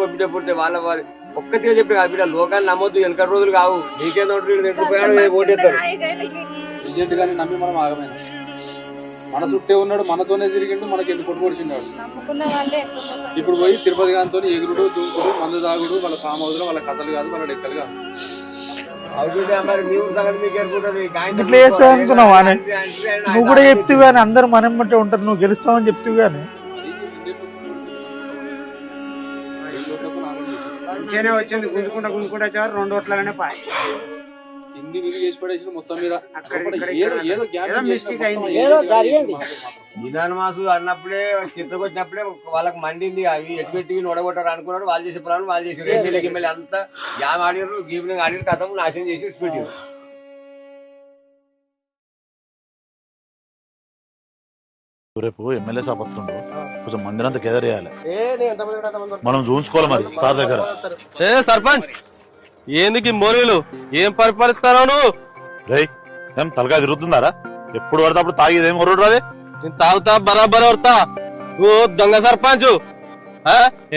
ఇంకో బిడ్డ పుడితే వాళ్ళ ఒక్కతిగా చెప్పి కాదు బిడ్డ లోకాన్ని నమ్మొద్దు వెనక రోజులు కావు నీకేందో ఓటేస్తారు ఏజెంట్ గాని నమ్మి మనం ఆగమైన మన చుట్టే ఉన్నాడు మనతోనే తిరిగిండు మనకి ఎందుకు కొట్టుకొడిచిండాడు ఇప్పుడు పోయి తిరుపతి గాంతో ఎగురుడు దూకుడు మందు తాగుడు వాళ్ళ ఫామ్ హౌస్ లో వాళ్ళ కథలు కాదు వాళ్ళ డెక్కలు కాదు ఇట్లా చేస్తావు అనుకున్నావా నువ్వు కూడా చెప్తూ కానీ అందరు మనం బట్టే ఉంటారు నువ్వు గెలుస్తావని చెప్తూ కానీ మంచిగానే వచ్చింది గుంజుకుంటా వచ్చారు 2 ఓట్లనే పాయి హిందీ విధి చేసి పడేసిన మొత్తం మీద నిదాన మాసు అన్నప్పుడే చిత్తకొచ్చినప్పుడే వాళ్ళకి మండింది అవి ఎటు పెట్టి నొడగొట్టారు అనుకున్నారు వాళ్ళు చేసే ప్రాణం వాళ్ళు చేసి రేసీలకి మళ్ళీ అంతా జామ్ ఆడినారు గీమింగ్ ఆడిన కథం నాశనం చేసి విడిచిపెట్టారు రేపు ఎమ్మెల్యే సభ వస్తుండ్రు కొంచెం మందిని అంతా గెదర్ చేయాలి మనం చూసుకోవాలి మరి సార్ దగ్గర సర్పంచ్ ఏందుకు మోరీలు ఏం పరిపాలిస్తాను నువ్వు రేయ్ ఏం తలగా తిరుగుతున్నారా ఎప్పుడు పడితే అప్పుడు తాగేదేం ఒరుడు రాదే నేను తాగుతా బరాబర్ వడతా నువ్వు దొంగ సర్పంచ్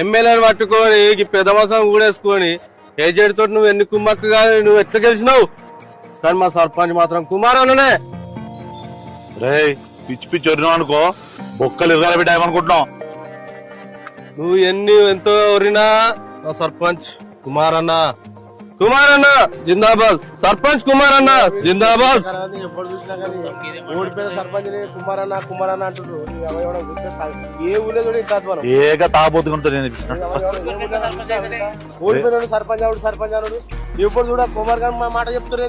ఎమ్మెల్యేని పట్టుకొని పెద్ద మాసం కూడేసుకొని ఏజెంట్ తోటి నువ్వు ఎన్ని కుమ్మక్కు కాదు నువ్వు ఎట్లా గెలిచినావు కానీ మా సర్పంచ్ మాత్రం కుమారనే రేయ్ పిచ్చి పిచ్చి వరినావు అనుకో బొక్కలు ఇరగాలి బిడ్డ ఏమనుకుంటున్నావు నువ్వు ఎంతో వరినా మా సర్పంచ్ కుమారన్న జిందాబాద్ సర్పంచ్ కుమారన్న జిందాబాద్ ఎప్పుడు చూసినా కానీ ఓడిపోయిన సర్పంచ్ కుమారన్న అంటున్నారు ఏ ఊళ్ళో కూడా ఇంత ఏక తాగబోతుకుంటా ఓడిపోయిన సర్పంచ్ అనుడు ఎప్పుడు చూడ కుమార్ గారు మా మాట చెప్తున్నారు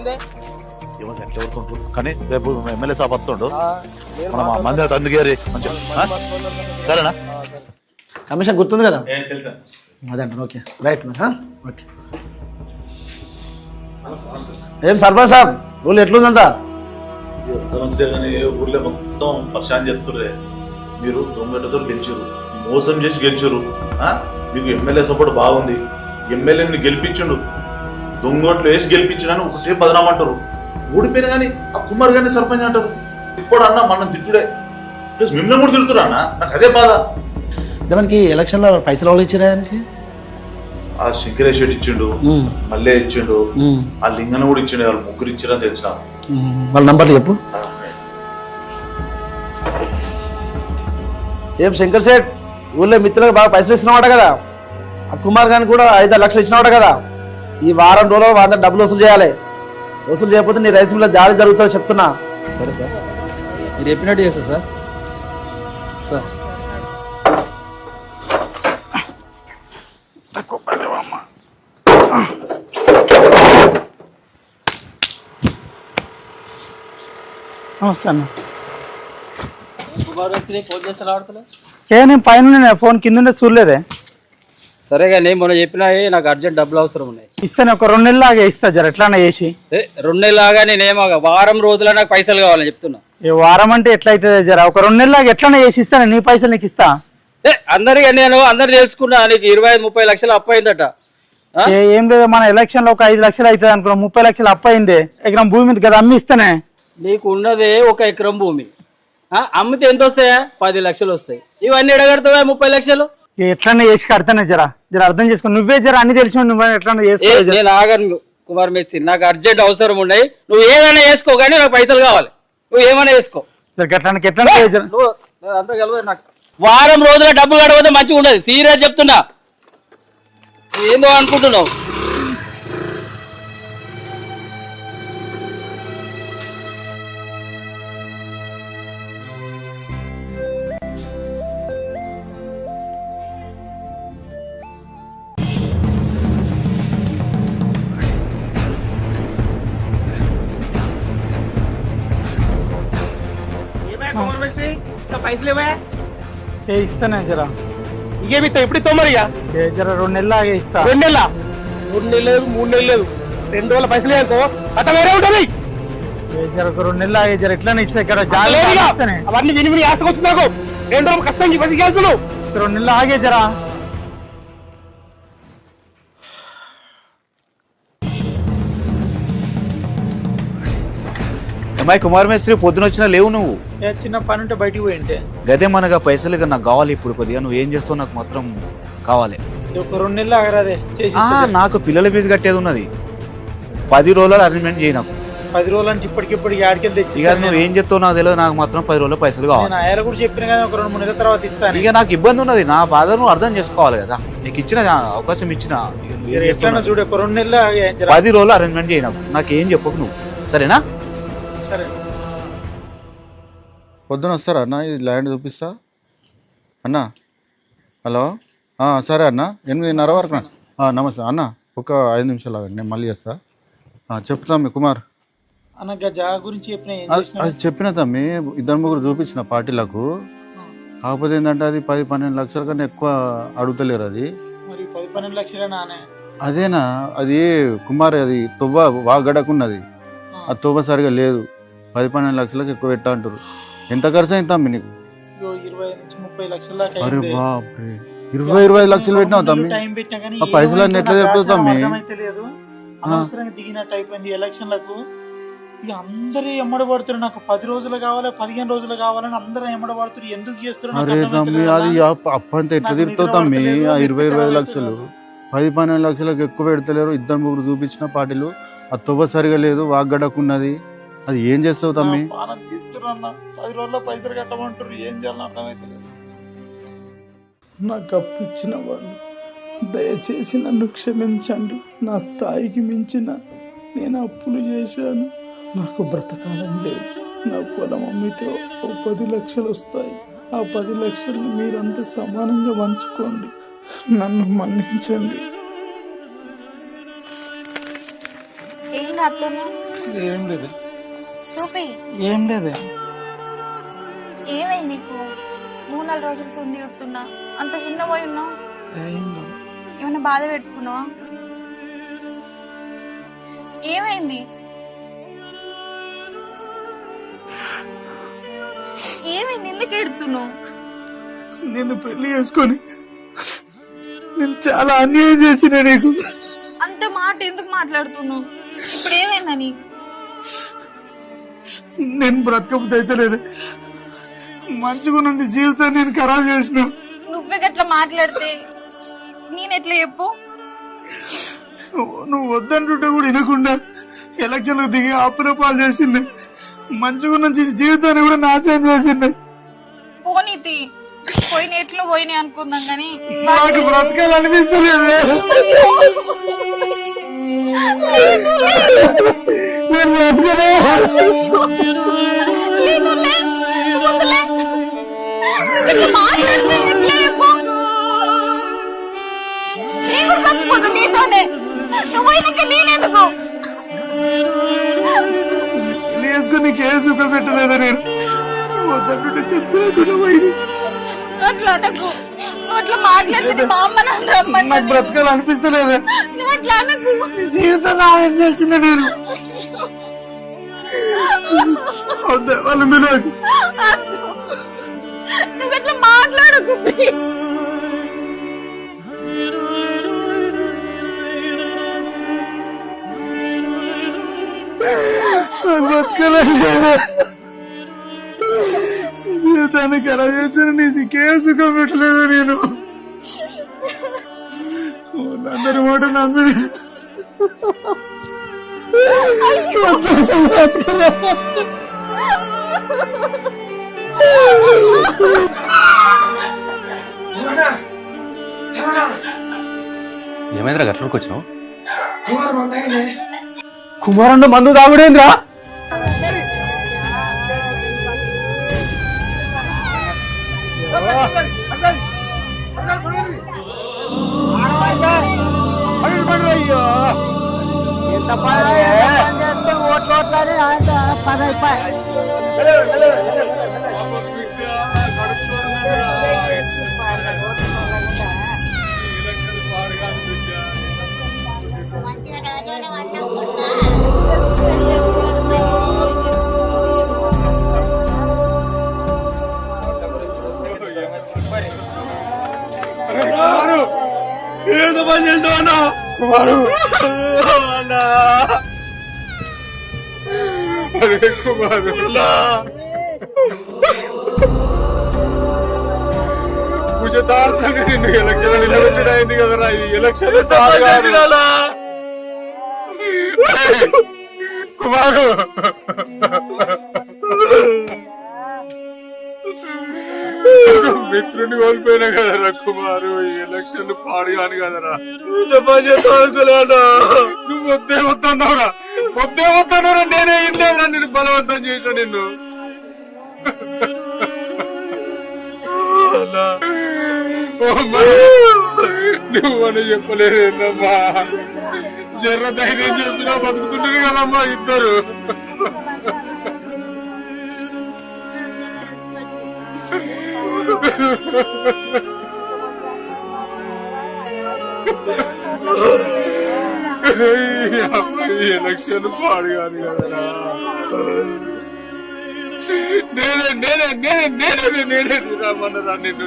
ఎట్లా ఊరుకుంటారు కానీ రేపు ఎమ్మెల్యే సభ వస్తుండు మనం మంది అందుకేరి మంచిగా సరేనా కమిషన్ గుర్తుంది కదా అదంట ఓకే రైట్ ఓకే ఏం సర్పంచ్ సాబ్ ఊళ్ళో ఎట్లుందంతా మంచిదే కానీ ఊర్లో మొత్తం పరిశాన్ చెప్తుర్రే మీరు దొంగతో గెలిచారు మోసం చేసి గెలిచారు మీకు ఎమ్మెల్యే సపోర్ట్ బాగుంది ఎమ్మెల్యేని గెలిపించుండు దొంగోట్లు వేసి గెలిపించడని ఒకటే బదనాం అంటారు ఓడిపోయినా కానీ ఆ కుమార్ గారిని సర్పంచ్ అంటారు ఇప్పుడు అన్న మనం తిట్టుడే ప్లస్ మిమ్మల్ని కూడా తిడుతురా అన్న నాకు అదే బాధ దానికి ఎలక్షన్లో పైసలు వాళ్ళు ఇచ్చారా ఆయనకి ఆ శంకరేష్ రెడ్డి ఇచ్చిండు మల్లె ఇచ్చిండు ఆ లింగన కూడా ఇచ్చిండు వాళ్ళు ముగ్గురు ఇచ్చారని తెలిసిన వాళ్ళ నంబర్లు చెప్పు ఏం శంకర్ సేట్ ఊళ్ళో మిత్రులకు బాగా పైసలు ఇస్తున్నావాట కదా ఆ కుమార్ గారిని కూడా 5-6 లక్షలు ఇచ్చినావాట కదా ఈ వారం రోజులు వాళ్ళ డబ్బులు వసూలు చేయాలి వసూలు చేయకపోతే నీ రైస్ మిల్లో దాడి జరుగుతుందో చెప్తున్నా సరే సార్ మీరు చెప్పినట్టు చేస్తా సార్ సార్ నమస్తే అన్న ఫోన్ చేస్తా రావట్లే నేను పైన ఫోన్ కింద చూడలేదే సరే కానీ మొన్న చెప్పినా నాకు అర్జెంట్ డబ్బులు అవసరం ఉన్నాయి ఇస్తాను ఒక 2 నెలలు లాగా ఇస్తా జర ఎట్లా చేసి 2 నెలలు లాగా నేనేమో వారం రోజుల నాకు పైసలు కావాలని చెప్తున్నా ఈ వారం అంటే ఎట్లయితుంది జర ఒక 2 నెలలు లాగా ఎట్లా చేసి ఇస్తాను నీ పైసలు నీకు ఇస్తా అందరికీ నేను అందరు తెలుసుకున్నా నీకు 25-30 లక్షలు అప్పు అయిందట ఏం లేదు మన ఎలక్షన్ లో ఒక 5 లక్షలు అవుతుంది అనుకున్నా 30 లక్షలు అప్పు అయింది ఎకరం భూమి మీద కదా అమ్మి ఇస్తానే నీకు ఉన్నదే 1 ఎకరం భూమి అమ్మితే ఎంత వస్తాయా 10 లక్షలు వస్తాయి ఇవన్నీ ఎడగడతావా 30 లక్షలు ఎట్లన్నా చేసి కడతానే జర అర్థం చేసుకో నువ్వే జర అన్ని తెలిసి నువ్వు ఎట్లా చేసుకో నేను ఆగను కుమార్ మేస్త్రి నాకు అర్జెంట్ అవసరం ఉన్నాయి నువ్వు ఏదైనా వేసుకో కానీ నాకు పైసలు కావాలి నువ్వు ఏమైనా వేసుకో అంతా కలవదు నాకు వారం రోజుల డబ్బు కడకపోతే మంచిగా ఉండదు సీరియస్ చెప్తున్నా ఏందో అనుకుంటున్నావు పైసలు ఇస్తానే జర ఇకేమిస్తా ఎప్పుడు ఇస్తావు మరి జర 2 నెలలు లాగే ఇస్తా 2 నెలల 2 నెలలు లేదు 3 నెలలు లేదు 2 రోజుల పైసలు అనుకో అట్లా వేరే ఉంటుంది జర ఒక 2 నెలలు లాగే జర ఎట్లా ఇస్తా ఇక్కడ అవన్నీ విని ఆశకొచ్చి నాకు 2 రోజులు కష్టం పైసలు చేస్తున్నావు 2 నెలలు ఆగే జరా అమ్మాయి కుమార్ మేస్త్రి పొద్దున వచ్చినా లేవు నువ్వు చిన్న పని ఉంటే బయటికి పోయింటే గదే మనగా పైసలు నాకు కావాలి ఇప్పుడు కొద్దిగా నువ్వు ఏం చేస్తావు నాకు మాత్రం కావాలి ఒక 2 నెలలు ఆగరాదే చేసి నాకు పిల్లల ఫీజు కట్టేది ఉన్నది. 10 రోజులు అరేంజ్మెంట్ చేయి నాకు. 10 రోజులు అంటే ఇప్పటికిప్పటికి ఆడికెళ్ళి తెచ్చి ఇక నువ్వు ఏం చెప్తావు నాకు తెలియదు. నాకు మాత్రం 10 రోజుల్లో పైసలు కావాలి. నేను ఆయన కూడా చెప్పిన కదా, ఒక 2-3 నెలల తర్వాత ఇస్తాను. ఇక నాకు ఇబ్బంది ఉన్నది. నా బాధ నువ్వు అర్థం చేసుకోవాలి కదా. నీకు ఇచ్చిన అవకాశం ఇచ్చిన ఎట్లా చూడు, ఒక 2 నెలలు 10 రోజులు అరేంజ్మెంట్ చేయి నాకు. నాకేం చెప్పకు నువ్వు, సరేనా? సరే. పొద్దున వస్తారా అన్న? ఇది ల్యాండ్ చూపిస్తా అన్న. హలో, సరే అన్న, 8:30 వరకు. నమస్తే అన్న, ఒక 5 నిమిషాలు ఆగండి, నేను మళ్ళీ చేస్తా. చెప్తా మీ కుమార్ అన్న జాగా గురించి చెప్పిన. అది చెప్పిన తమ్మి, 2-3 చూపించిన పార్టీలకు. కాకపోతే ఏంటంటే అది 10-12 లక్షల కన్నా ఎక్కువ అడుగుతలేరు. అది మరి 10-12 లక్షలేనా? అదేనా? అది కుమార్, అది తొవ్వ వాగడకున్నది. ఆ తొవ్వ సరిగా లేదు. 10-12 లక్షలకు ఎక్కువ పెట్టా అంటారు. ఎంత ఖర్చు అయింది తమ్మి నీకు? 20-30 లక్షల దాకా. అరే బాప్రే, 20-25 లక్షలు పెట్టినావు తమ్మి. ఆ పైసలన్నీ ఎట్లా చెప్తావు తమ్మి? అనవసరంగా దిగినట్టు అయిపోయింది ఎలక్షన్లకు. ఇక అందరూ ఎమ్మడబడుతున్నారు. నాకు 10 రోజులు కావాలి, 15 రోజులు కావాలని అందరూ ఎమ్మడబడుతున్నారు. ఎందుకు చేస్తున్నారు? అరే తమ్మి, అది అప్పంతా ఎట్లా తిరుగుతావు తమ్మి? ఆ 20-25 లక్షలు 10-12 లక్షలకు ఎక్కువ పెడతలేరు. 2-3 చూపించిన పార్టీలు. ఆ తొవ్వ సరిగా లేదు, వాగ్గడకున్నది. అది ఏం చేస్తావు తమ్మి? 10 రోజుల్లో పైసలు కట్టమంటారు. ఏం చేయాలని అర్థమైతే లేదు. నాకు అప్పు ఇచ్చిన వాళ్ళు దయచేసి నన్ను క్షమించండి. నా స్థాయికి మించిన నేను అప్పులు చేశాను. నాకు బ్రతకాలని లేదు. నా పొలం అమ్మితే 10 లక్షలు వస్తాయి. ఆ 10 లక్షల్ని మీరంతా సమానంగా పంచుకోండి. నన్ను మన్నించండి. ఏం రాత్తున్నా? ఏం లేదు. చూపి. ఏం లేదే. ఏమైంది నీకు? 3-4 రోజులు సుంది చెప్తున్నా. అంత చిన్న పోయి ఉన్నావు. ఏమైనా బాధ పెట్టుకున్నావా? ఏమైంది? ఏమైంది? ఎందుకు ఎడుతున్నావు? నిన్ను పెళ్లి చేసుకొని నేను చాలా అన్యాయం చేసిన నీకు. అంత మాట ఎందుకు మాట్లాడుతున్నావు? ఇప్పుడు ఏమైందని? నేను బ్రతకబుద్ధి అయితే లేదు. మంచిగా నుండి జీవితాన్ని నేను ఖరాబ్ చేసిన. నువ్వే గట్లా మాట్లాడితే నేనెట్లా చెప్పు? నువ్వు వద్దంటుంటే కూడా వినకుండా ఎలక్షన్లకు దిగి అప్పుల పాలు చేసింది. మంచిగా నుంచి జీవితాన్ని కూడా నాశనం చేసింది. పోనీతి పోయిన ఎట్లు పోయినాయి అనుకుందాం కానీ నాకు బ్రతకాలనిపిస్తలేదు. నేను బ్రతకలే. చచ్చిపోతా నీతోనే. నువ్వు నేనెందుకు వేసుకుని నీకు ఏ సుఖం పెట్టలేదా? నేను వద్దంటుంటే చెప్తున్నా. అట్లా అనకు. నువ్వు అట్లా మాట్లాడితే మా అమ్మ నన్ను రమ్మని. నాకు బ్రతకాలనిపిస్తలేదా? నువ్వు అట్లా అనకు. జీవితం ఏం చేసిన నేను వద్దా వాళ్ళు మీరు నువ్వు ఎట్లా మాట్లాడకు. జీవితాన్ని ఖరాబ్ చేసిన నీ సిక్కే సుఖం పెట్టలేదు. నేను అందరి మాట నమ్మి ఏమైందిరా గట్లకి వచ్చినావు? కుమారన్న మందు తాగుడేంద్రా? ఎంత పని చేసుకొని ఓట్లు పని అయిపోయి. ఏదో పని చేస్తావన్నా కుమారు? అన్నా అరే కుమారు, పూజ తమాషా నిన్ను ఎలక్షన్ నిలబెట్టిన అయింది కదరా ఈ ఎలక్షన్ కుమారు మిత్రుని కోల్పోయినా కదరా కుమారు ఈ ఎలక్షన్ పాడు కాని కదరా నువ్వు వద్దే వస్తున్నావురా నేనే ఇల్లేదురా నిన్ను బలవంతం చేసా నిన్ను నువ్వని చెప్పలేదమ్మా జర్ర ధైర్యం చెప్పినా బతుకుతుంటారు కదమ్మా ఇద్దరు ఎలక్షన్ పాడు కాదు కదరా నేనే రమ్మన్నారా నిన్ను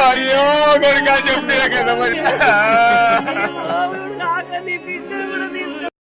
అయ్యో కొడుకా చెప్పినా కదా మరి కాక నీ బిడ్డలు